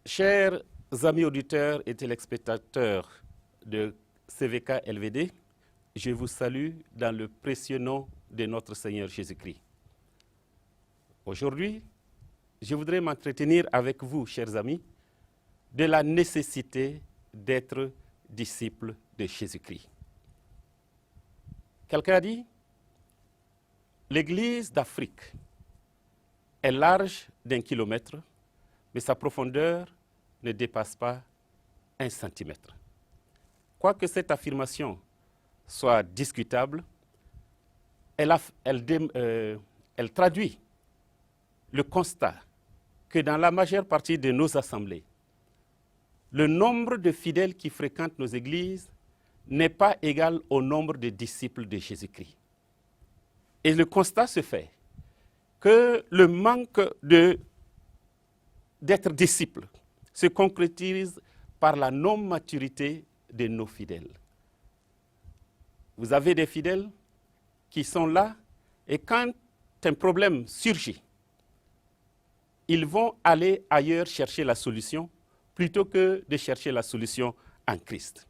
Chers amis auditeurs et téléspectateurs de CVK LVD, je vous salue dans le précieux nom de notre Seigneur Jésus-Christ. Aujourd'hui, je voudrais m'entretenir avec vous, chers amis, de la nécessité d'être disciple de Jésus-Christ. Quelqu'un a dit, l'Église d'Afrique est large d'1 kilomètre, mais sa profondeur ne dépasse pas 1 centimètre. Quoique cette affirmation soit discutable, elle traduit le constat que dans la majeure partie de nos assemblées, le nombre de fidèles qui fréquentent nos églises n'est pas égal au nombre de disciples de Jésus-Christ. Et le constat se fait que le manque d'être disciple se concrétise par la non-maturité de nos fidèles. Vous avez des fidèles qui sont là et quand un problème surgit, ils vont aller ailleurs chercher la solution plutôt que de chercher la solution en Christ.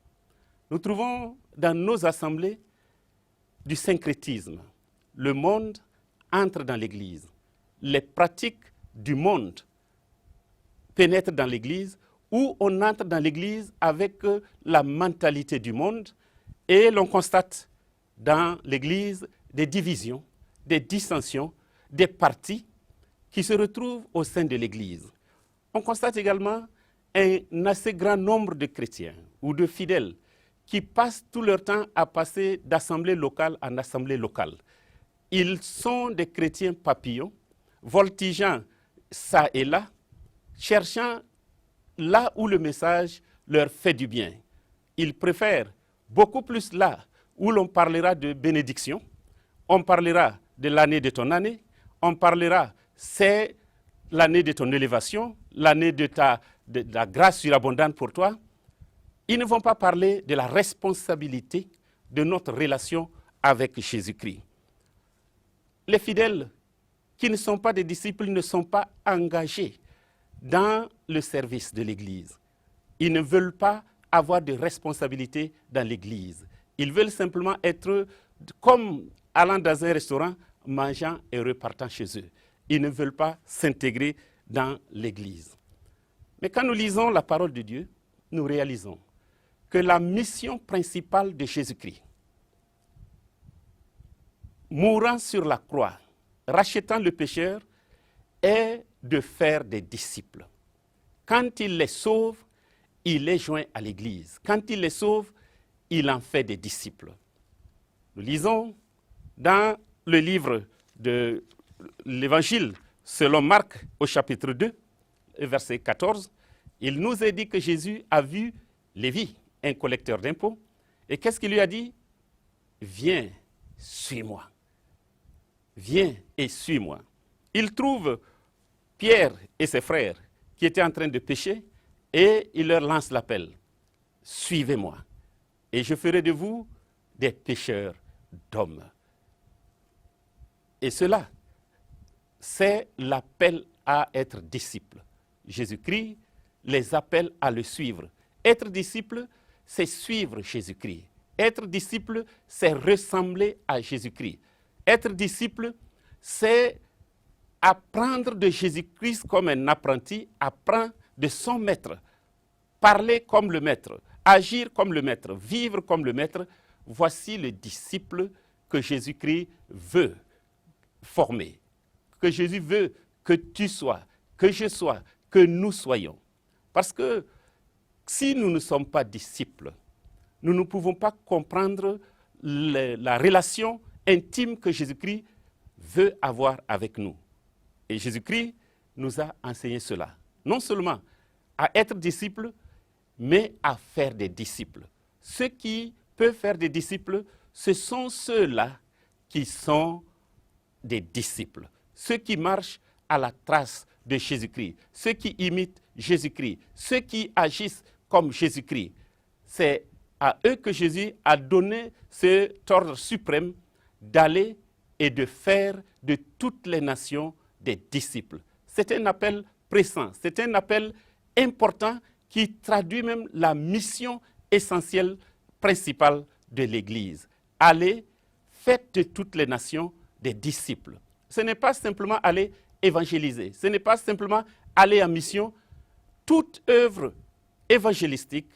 Nous trouvons dans nos assemblées du syncrétisme. Le monde entre dans l'Église. Les pratiques du monde pénètrent dans l'Église, ou on entre dans l'Église avec la mentalité du monde et l'on constate dans l'Église des divisions, des dissensions, des partis qui se retrouvent au sein de l'Église. On constate également un assez grand nombre de chrétiens ou de fidèles qui passent tout leur temps à passer d'assemblée locale en assemblée locale. Ils sont des chrétiens papillons, voltigeant ça et là, cherchant là où le message leur fait du bien. Ils préfèrent beaucoup plus là où l'on parlera de bénédiction, on parlera de l'année de ton année, on parlera c'est l'année de ton élévation, l'année de la grâce surabondante pour toi. Ils ne vont pas parler de la responsabilité de notre relation avec Jésus-Christ. Les fidèles qui ne sont pas des disciples ne sont pas engagés dans le service de l'Église. Ils ne veulent pas avoir de responsabilité dans l'Église. Ils veulent simplement être comme allant dans un restaurant, mangeant et repartant chez eux. Ils ne veulent pas s'intégrer dans l'Église. Mais quand nous lisons la parole de Dieu, nous réalisons que la mission principale de Jésus-Christ, mourant sur la croix, rachetant le pécheur, est de faire des disciples. Quand il les sauve, il les joint à l'Église. Quand il les sauve, il en fait des disciples. Nous lisons dans le livre de l'Évangile selon Marc au chapitre 2, verset 14, il nous est dit que Jésus a vu Lévi, un collecteur d'impôts, et qu'est-ce qu'il lui a dit? Viens, suis-moi. Viens et suis-moi. Il trouve Pierre et ses frères qui étaient en train de pécher et il leur lance l'appel. Suivez-moi et je ferai de vous des pécheurs d'hommes. Et cela, c'est l'appel à être disciple. Jésus-Christ les appelle à le suivre. Être disciple, c'est suivre Jésus-Christ. Être disciple, c'est ressembler à Jésus-Christ. Être disciple, c'est apprendre de Jésus-Christ comme un apprenti apprend de son maître. Parler comme le maître, agir comme le maître, vivre comme le maître. Voici le disciple que Jésus-Christ veut former. Que Jésus veut que tu sois, que je sois, que nous soyons. Parce que si nous ne sommes pas disciples, nous ne pouvons pas comprendre la relation intime que Jésus-Christ veut avoir avec nous. Et Jésus-Christ nous a enseigné cela. Non seulement à être disciples, mais à faire des disciples. Ceux qui peuvent faire des disciples, ce sont ceux-là qui sont des disciples. Ceux qui marchent à la trace de Jésus-Christ. Ceux qui imitent Jésus-Christ. Ceux qui agissent comme Jésus-Christ. C'est à eux que Jésus a donné cet ordre suprême d'aller et de faire de toutes les nations des disciples. C'est un appel pressant, c'est un appel important qui traduit même la mission essentielle, principale de l'Église. Allez, faites de toutes les nations des disciples. Ce n'est pas simplement aller évangéliser, ce n'est pas simplement aller en mission. Toute œuvre évangélistique,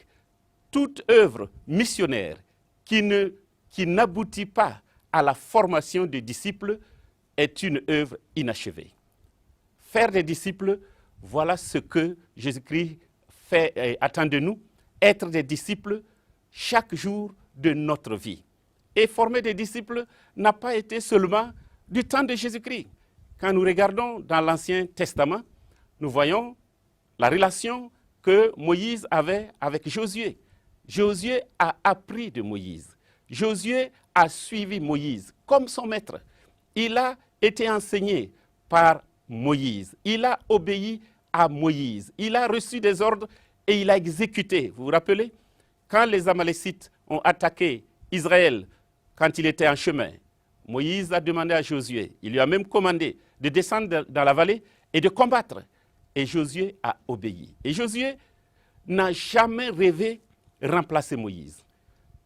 toute œuvre missionnaire qui n'aboutit pas à la formation des disciples est une œuvre inachevée. Faire des disciples, voilà ce que Jésus-Christ attend de nous, être des disciples chaque jour de notre vie. Et former des disciples n'a pas été seulement du temps de Jésus-Christ. Quand nous regardons dans l'Ancien Testament, nous voyons la relation que Moïse avait avec Josué. Josué a appris de Moïse. Josué a suivi Moïse comme son maître. Il a été enseigné par Moïse. Il a obéi à Moïse. Il a reçu des ordres et il a exécuté. Vous vous rappelez? Quand les Amalécites ont attaqué Israël, quand il était en chemin, Moïse a demandé à Josué, il lui a même commandé de descendre dans la vallée et de combattre. Et Josué a obéi. Et Josué n'a jamais rêvé remplacer Moïse.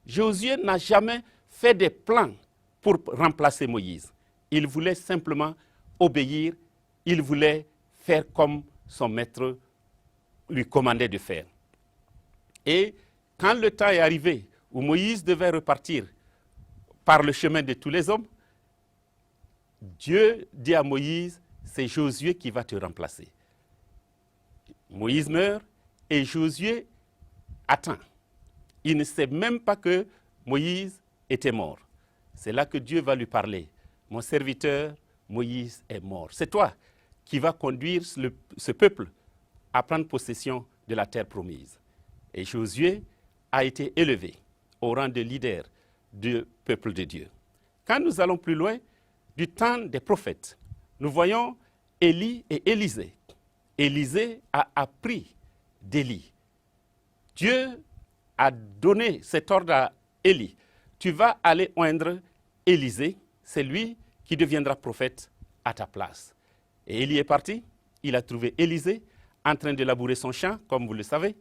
Josué n'a jamais fait des plans pour remplacer Moïse. Il voulait simplement obéir, il voulait faire comme son maître lui commandait de faire. Et quand le temps est arrivé où Moïse devait repartir par le chemin de tous les hommes, Dieu dit à Moïse, c'est Josué qui va te remplacer. Moïse meurt et Josué attend. Il ne sait même pas que Moïse était mort. C'est là que Dieu va lui parler. Mon serviteur Moïse est mort. C'est toi qui vas conduire ce peuple à prendre possession de la terre promise. Et Josué a été élevé au rang de leader du peuple de Dieu. Quand nous allons plus loin, du temps des prophètes, nous voyons Élie et Élisée. Élisée a appris d'Élie. Dieu a donné cet ordre à Élie. Tu vas aller oindre Élisée, c'est lui qui deviendra prophète à ta place. Et Élie est parti, il a trouvé Élisée en train de labourer son champ, comme vous le savez,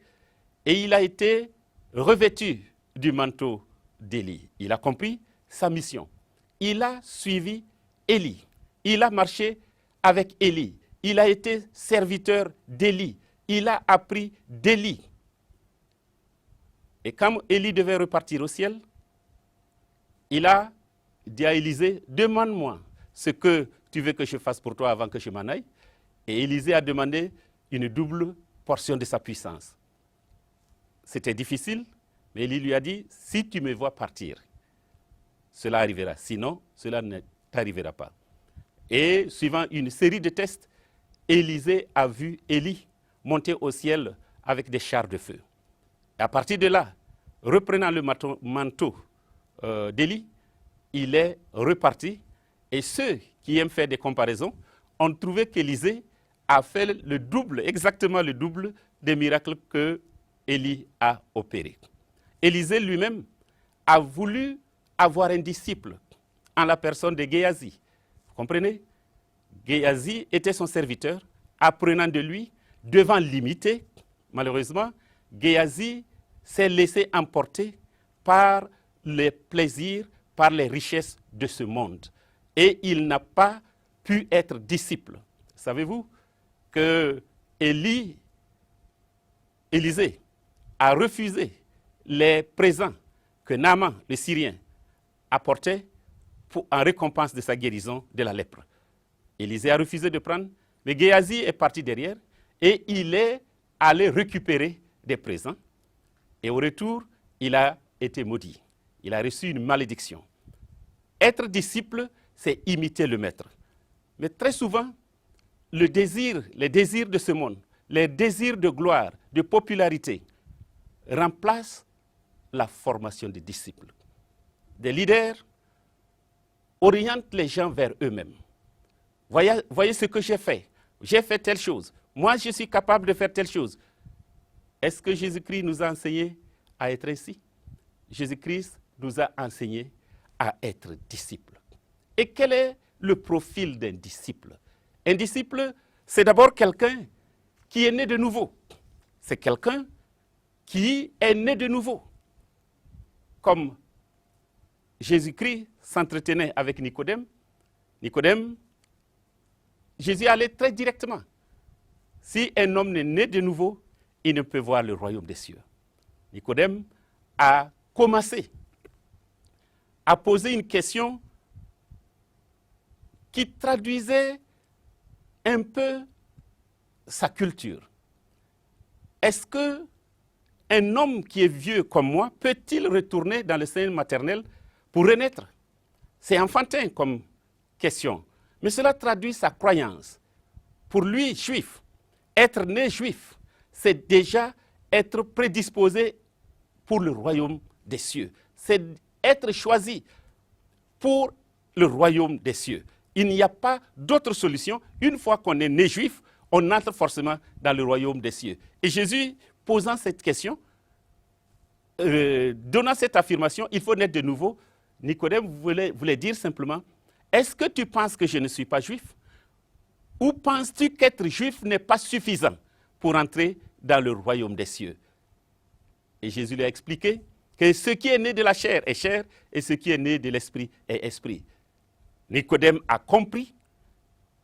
et il a été revêtu du manteau d'Élie. Il a compris sa mission. Il a suivi Élie. Il a marché avec Élie. Il a été serviteur d'Élie. Il a appris d'Élie. Et quand Élie devait repartir au ciel, il a dit à Élisée, demande-moi ce que tu veux que je fasse pour toi avant que je m'en aille. Et Élisée a demandé une double portion de sa puissance. C'était difficile, mais Élie lui a dit, si tu me vois partir, cela arrivera. Sinon, cela ne t'arrivera pas. Et suivant une série de tests, Élisée a vu Élie monter au ciel avec des chars de feu. Et à partir de là, reprenant le manteau d'Élie, il est reparti. Et ceux qui aiment faire des comparaisons ont trouvé qu'Élisée a fait le double, exactement le double des miracles que Élie a opérés. Élisée lui-même a voulu avoir un disciple en la personne de Géasi. Vous comprenez? Géasi était son serviteur, apprenant de lui, devant l'imiter. Malheureusement, Géasi s'est laissé emporter par les plaisirs, par les richesses de ce monde. Et il n'a pas pu être disciple. Savez-vous que Élisée a refusé les présents que Naaman, le Syrien, apportait en récompense de sa guérison de la lèpre. Élisée a refusé de prendre, mais Géasi est parti derrière et il est allé récupérer des présents. Et au retour, il a été maudit. Il a reçu une malédiction. Être disciple, c'est imiter le maître. Mais très souvent, les désirs de ce monde, les désirs de gloire, de popularité, remplacent la formation des disciples. Des leaders orientent les gens vers eux-mêmes. Voyez ce que j'ai fait. J'ai fait telle chose. Moi, je suis capable de faire telle chose. Est-ce que Jésus-Christ nous a enseigné à être ainsi? Jésus-Christ nous a enseigné à être disciple. Et quel est le profil d'un disciple? Un disciple, c'est d'abord quelqu'un qui est né de nouveau. c'est quelqu'un qui est né de nouveau. Comme Jésus-Christ s'entretenait avec Nicodème, Jésus allait très directement. Si un homme n'est né de nouveau, il ne peut voir le royaume des cieux. Nicodème a commencé à poser une question qui traduisait un peu sa culture. Est-ce qu'un homme qui est vieux comme moi peut-il retourner dans le sein maternel pour renaître? C'est enfantin comme question, mais cela traduit sa croyance. Pour lui, juif, être né juif, c'est déjà être prédisposé pour le royaume des cieux. C'est être choisi pour le royaume des cieux. Il n'y a pas d'autre solution. Une fois qu'on est né juif, on entre forcément dans le royaume des cieux. Et Jésus, posant cette question, donnant cette affirmation, il faut naître de nouveau, Nicodème voulait dire simplement, est-ce que tu penses que je ne suis pas juif? Ou penses-tu qu'être juif n'est pas suffisant pour entrer dans le royaume des cieux? Et Jésus lui a expliqué que ce qui est né de la chair est chair et ce qui est né de l'esprit est esprit. Nicodème a compris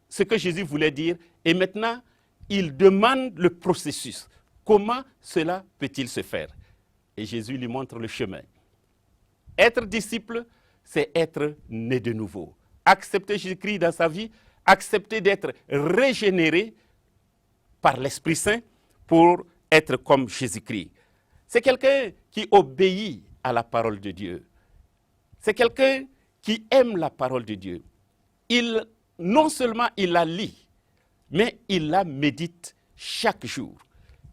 ce que Jésus voulait dire et maintenant il demande le processus. Comment cela peut-il se faire? Et Jésus lui montre le chemin. Être disciple, c'est être né de nouveau. Accepter Jésus-Christ dans sa vie, accepter d'être régénéré par l'Esprit Saint pour être comme Jésus-Christ. C'est quelqu'un qui obéit à la parole de Dieu. C'est quelqu'un qui aime la parole de Dieu. Non seulement il la lit, mais il la médite chaque jour.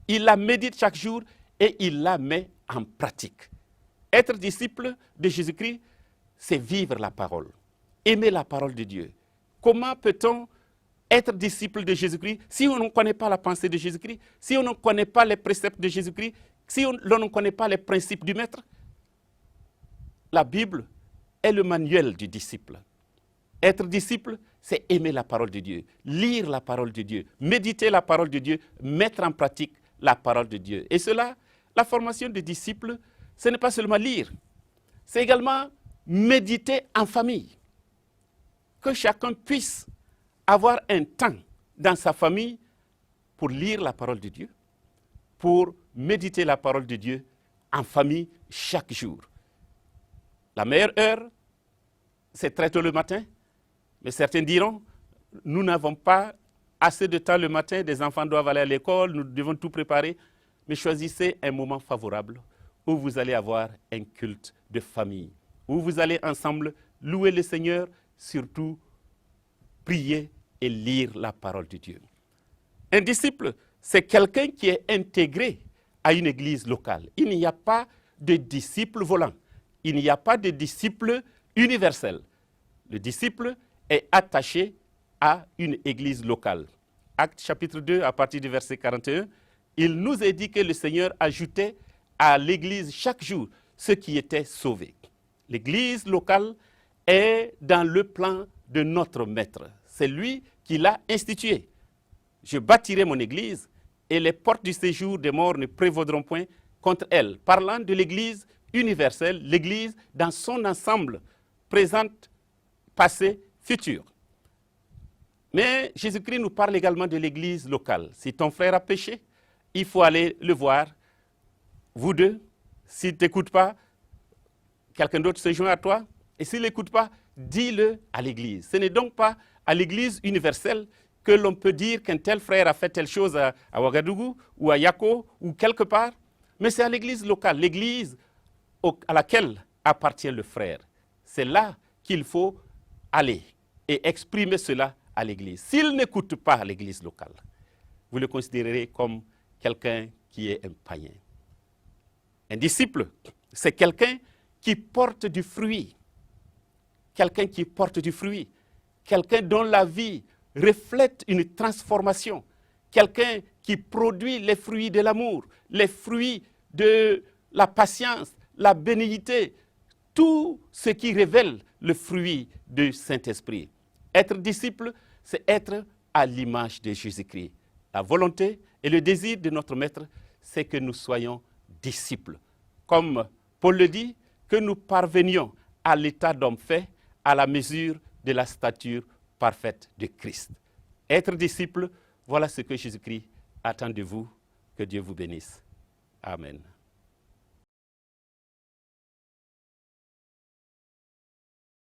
Il la médite chaque jour et il la met en pratique. Être disciple de Jésus-Christ, c'est vivre la parole, aimer la parole de Dieu. Comment peut-on être disciple de Jésus-Christ si on ne connaît pas la pensée de Jésus-Christ, si on ne connaît pas les préceptes de Jésus-Christ, si l'on ne connaît pas les principes du Maître? La Bible est le manuel du disciple. Être disciple, c'est aimer la parole de Dieu, lire la parole de Dieu, méditer la parole de Dieu, mettre en pratique la parole de Dieu. Et cela, la formation de disciple, ce n'est pas seulement lire, c'est également méditer en famille. Que chacun puisse avoir un temps dans sa famille pour lire la parole de Dieu, pour méditer la parole de Dieu en famille chaque jour. La meilleure heure, c'est très tôt le matin, mais certains diront, nous n'avons pas assez de temps le matin, des enfants doivent aller à l'école, nous devons tout préparer, mais choisissez un moment favorable où vous allez avoir un culte de famille, où vous allez ensemble louer le Seigneur, surtout prier et lire la parole de Dieu. Un disciple, c'est quelqu'un qui est intégré à une église locale. Il n'y a pas de disciple volant. Il n'y a pas de disciple universel. Le disciple est attaché à une église locale. Actes chapitre 2, à partir du verset 41, il nous est dit que le Seigneur ajoutait à l'église chaque jour ceux qui étaient sauvés. L'église locale est dans le plan de notre Maître. C'est lui qui l'a institué. Je bâtirai mon église et les portes du séjour des morts ne prévaudront point contre elle. Parlant de l'église universelle, l'église dans son ensemble, présente, passé, futur. Mais Jésus-Christ nous parle également de l'église locale. Si ton frère a péché, il faut aller le voir. Vous deux, s'il ne t'écoute pas, quelqu'un d'autre se joint à toi. Et s'il n'écoute pas, dis-le à l'église. Ce n'est donc pas à l'église universelle que l'on peut dire qu'un tel frère a fait telle chose à Ouagadougou ou à Yako ou quelque part, mais c'est à l'église locale, l'église à laquelle appartient le frère. C'est là qu'il faut aller et exprimer cela à l'église. S'il n'écoute pas l'église locale, vous le considérez comme quelqu'un qui est un païen. Un disciple, c'est quelqu'un qui porte du fruit. Quelqu'un qui porte du fruit. Quelqu'un dont la vie reflète une transformation. Quelqu'un qui produit les fruits de l'amour, les fruits de la patience, la bénignité, tout ce qui révèle le fruit du Saint-Esprit. Être disciple, c'est être à l'image de Jésus-Christ. La volonté et le désir de notre Maître, c'est que nous soyons disciples. Comme Paul le dit, que nous parvenions à l'état d'homme fait, à la mesure de la stature parfaite de Christ. Être disciple, voilà ce que Jésus-Christ attend de vous. Que Dieu vous bénisse. Amen.